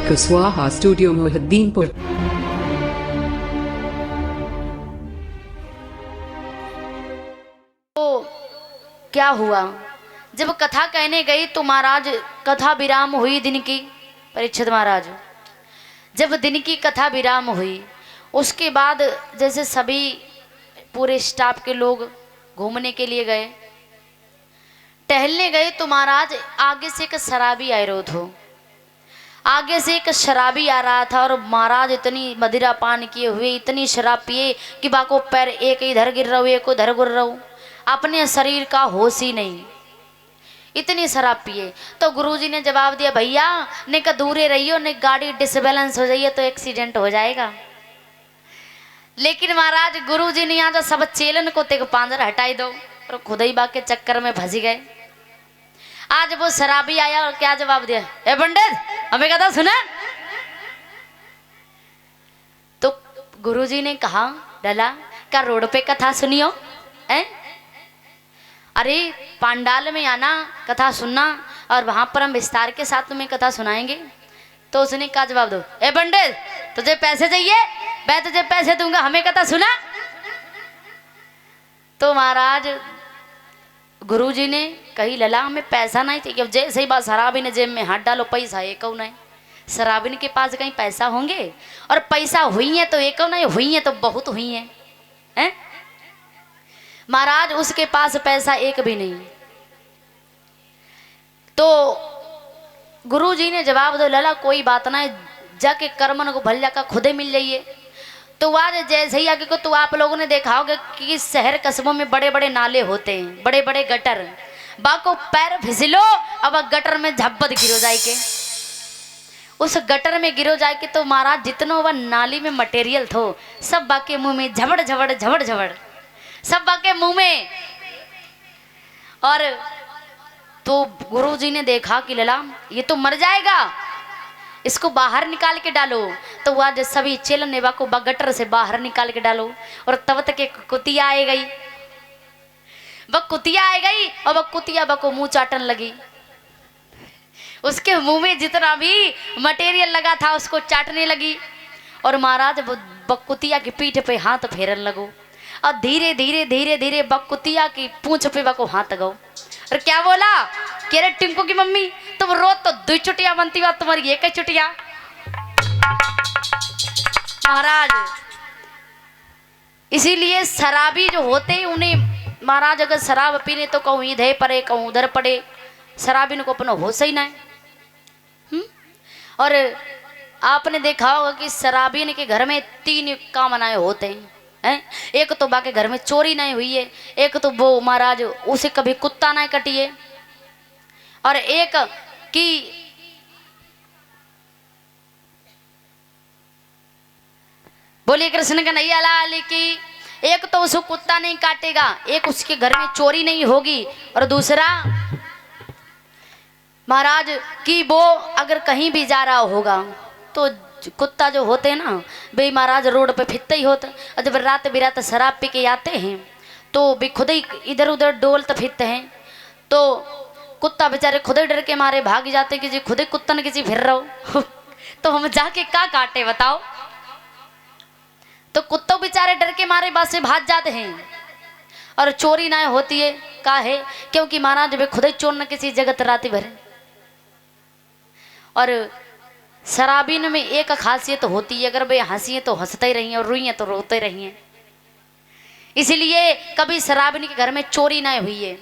Kuswaha Studio Muhiddinpur. तो क्या हुआ, जब कथा कहने गई तो महाराज कथा विराम हुई दिन की। परीक्षित महाराज, जब दिन की कथा विराम हुई उसके बाद जैसे सभी पूरे स्टाफ के लोग घूमने के लिए गए, टहलने गए, तो महाराज आगे से एक शराबी आए रो थो। आगे से एक शराबी आ रहा था और महाराज इतनी मदिरा पान किए हुए, इतनी शराब पिए कि बाको पैर एक इधर गिर रहा हूँ एक उधर गिर रहा हूँ, अपने शरीर का होश ही नहीं, इतनी शराब पिए। तो गुरुजी ने जवाब दिया, भैया ने का दूरे रहियो, ने गाड़ी डिसबैलेंस हो जाइए तो एक्सीडेंट हो जाएगा। लेकिन महाराज गुरुजी ने यहाँ सब चेलन को तेग पांजर हटाई दो और खुद ही बाग के चक्कर में फंसी गए। आज वो शराबी आया और क्या जवाब दिया, ए पंडित हमें कथा सुना। तो गुरुजी ने कहा, डला क्या रोड पे कथा सुनियो है? अरे पांडाल में आना, कथा सुनना और वहां पर हम विस्तार के साथ तुम्हें कथा सुनाएंगे। तो उसने क्या जवाब दो, ए पंडित तुझे पैसे चाहिए, मैं तुझे पैसे दूंगा, हमें कथा सुना। तो महाराज गुरुजी ने कही, लला हमें पैसा नहीं चाहिए। जैसे ही बात शराबी ने जेब में हाथ डालो, पैसा एक नहीं। शराबी के पास कहीं पैसा होंगे, और पैसा हुई है तो एक नहीं, हुई है तो बहुत हुई है, हैं? महाराज उसके पास पैसा एक भी नहीं। तो गुरुजी ने जवाब दो, लला कोई बात नहीं, जाके कर्मन को भल जाकर खुदे मिल जाइए। तो आज जैसे ही आगे को तो आप लोगों ने देखा होगा कि शहर कस्बों में बड़े बड़े नाले होते हैं, बड़े बड़े गटर, बाको पैर फिसलो अब गटर में झब्बत गिरो जाए के, उस गटर में गिरो जाए के। तो महाराज जितना वह नाली में मटेरियल थो सब बाके मुंह में झबड़ झबड़ झबड़ झबड़, सब बाके मुंह में। और तो गुरुजी ने देखा कि लला ये तो मर जाएगा, इसको बाहर निकाल के डालो। तो वह सभी चेलन नेवा को गटर से बाहर निकाल के डालो, और तब तक एक कुतिया आ गई। वह कुतिया आ गई और वह कुतिया को मुंह चाटन लगी, उसके मुंह में जितना भी मटेरियल लगा था उसको चाटने लगी। और महाराज बकुतिया की पीठ पे हाथ फेरन लगो, और धीरे धीरे धीरे धीरे बकुतिया की पूंछ पे बको हाथ गो। और क्या बोला कि अरे टिंकू की मम्मी तुम रोज तो 2 चुटिया बनती हो, तुम्हारी एक ही चुटिया। महाराज इसीलिए शराबी जो होते हैं उन्हें महाराज अगर शराब पीने तो कहूँ इधर पड़े कहूँ उधर पड़े, शराबी को अपना होश ही नहीं। और आपने देखा होगा कि शराबी के घर में 3 कामनाएं होते हैं। एक तो बाके घर में चोरी नहीं हुई है, एक तो वो महाराज उसे कभी कुत्ता नहीं कटिए, और एक कि बोलिए कृष्ण कन्हैया लाल की, एक तो उसको कुत्ता नहीं काटेगा, एक उसके घर में चोरी नहीं होगी, और दूसरा महाराज कि वो अगर कहीं भी जा रहा होगा तो कुत्ता जो होते हैं ना वे महाराज रोड पे फिरते ही होते, और जब रात बिरात शराब पी के आते हैं तो वे खुद ही इधर उधर डोलते फिरते हैं। तो कुत्ता बेचारे खुद ही डर के मारे भाग जाते कि जी खुद ही कुत्ता न किसी फिर रहा हो तो हम जाके क्या काटे बताओ। तो कुत्तों बेचारे डर के मारे बात से भाग जाते हैं, और चोरी ना होती है का है क्योंकि महाराज वे खुद ही चोर न किसी जगत राती भरे। और शराबीन में एक खासियत होती है, अगर वे हंसी तो हंसते ही रही और रोई तो रोते रही। इसलिए कभी शराबीन के घर में चोरी ना हुई है।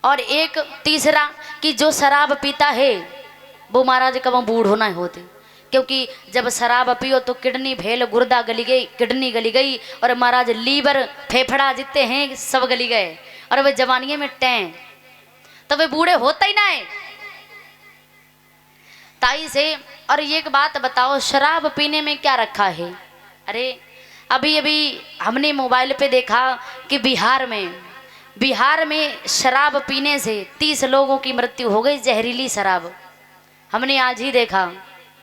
और एक तीसरा कि जो शराब पीता है वो महाराज कब बूढ़ ना होते, क्योंकि जब शराब पियो तो किडनी भेल गुर्दा गली गई, किडनी गली गई, और महाराज लीवर फेफड़ा जितने हैं सब गली गए, और वे जवानियों में टैं तो वे बूढ़े होते ही ना है ताई से। और ये एक बात बताओ, शराब पीने में क्या रखा है? अरे अभी अभी हमने मोबाइल पे देखा कि बिहार में शराब पीने से 30 लोगों की मृत्यु हो गई, जहरीली शराब। हमने आज ही देखा।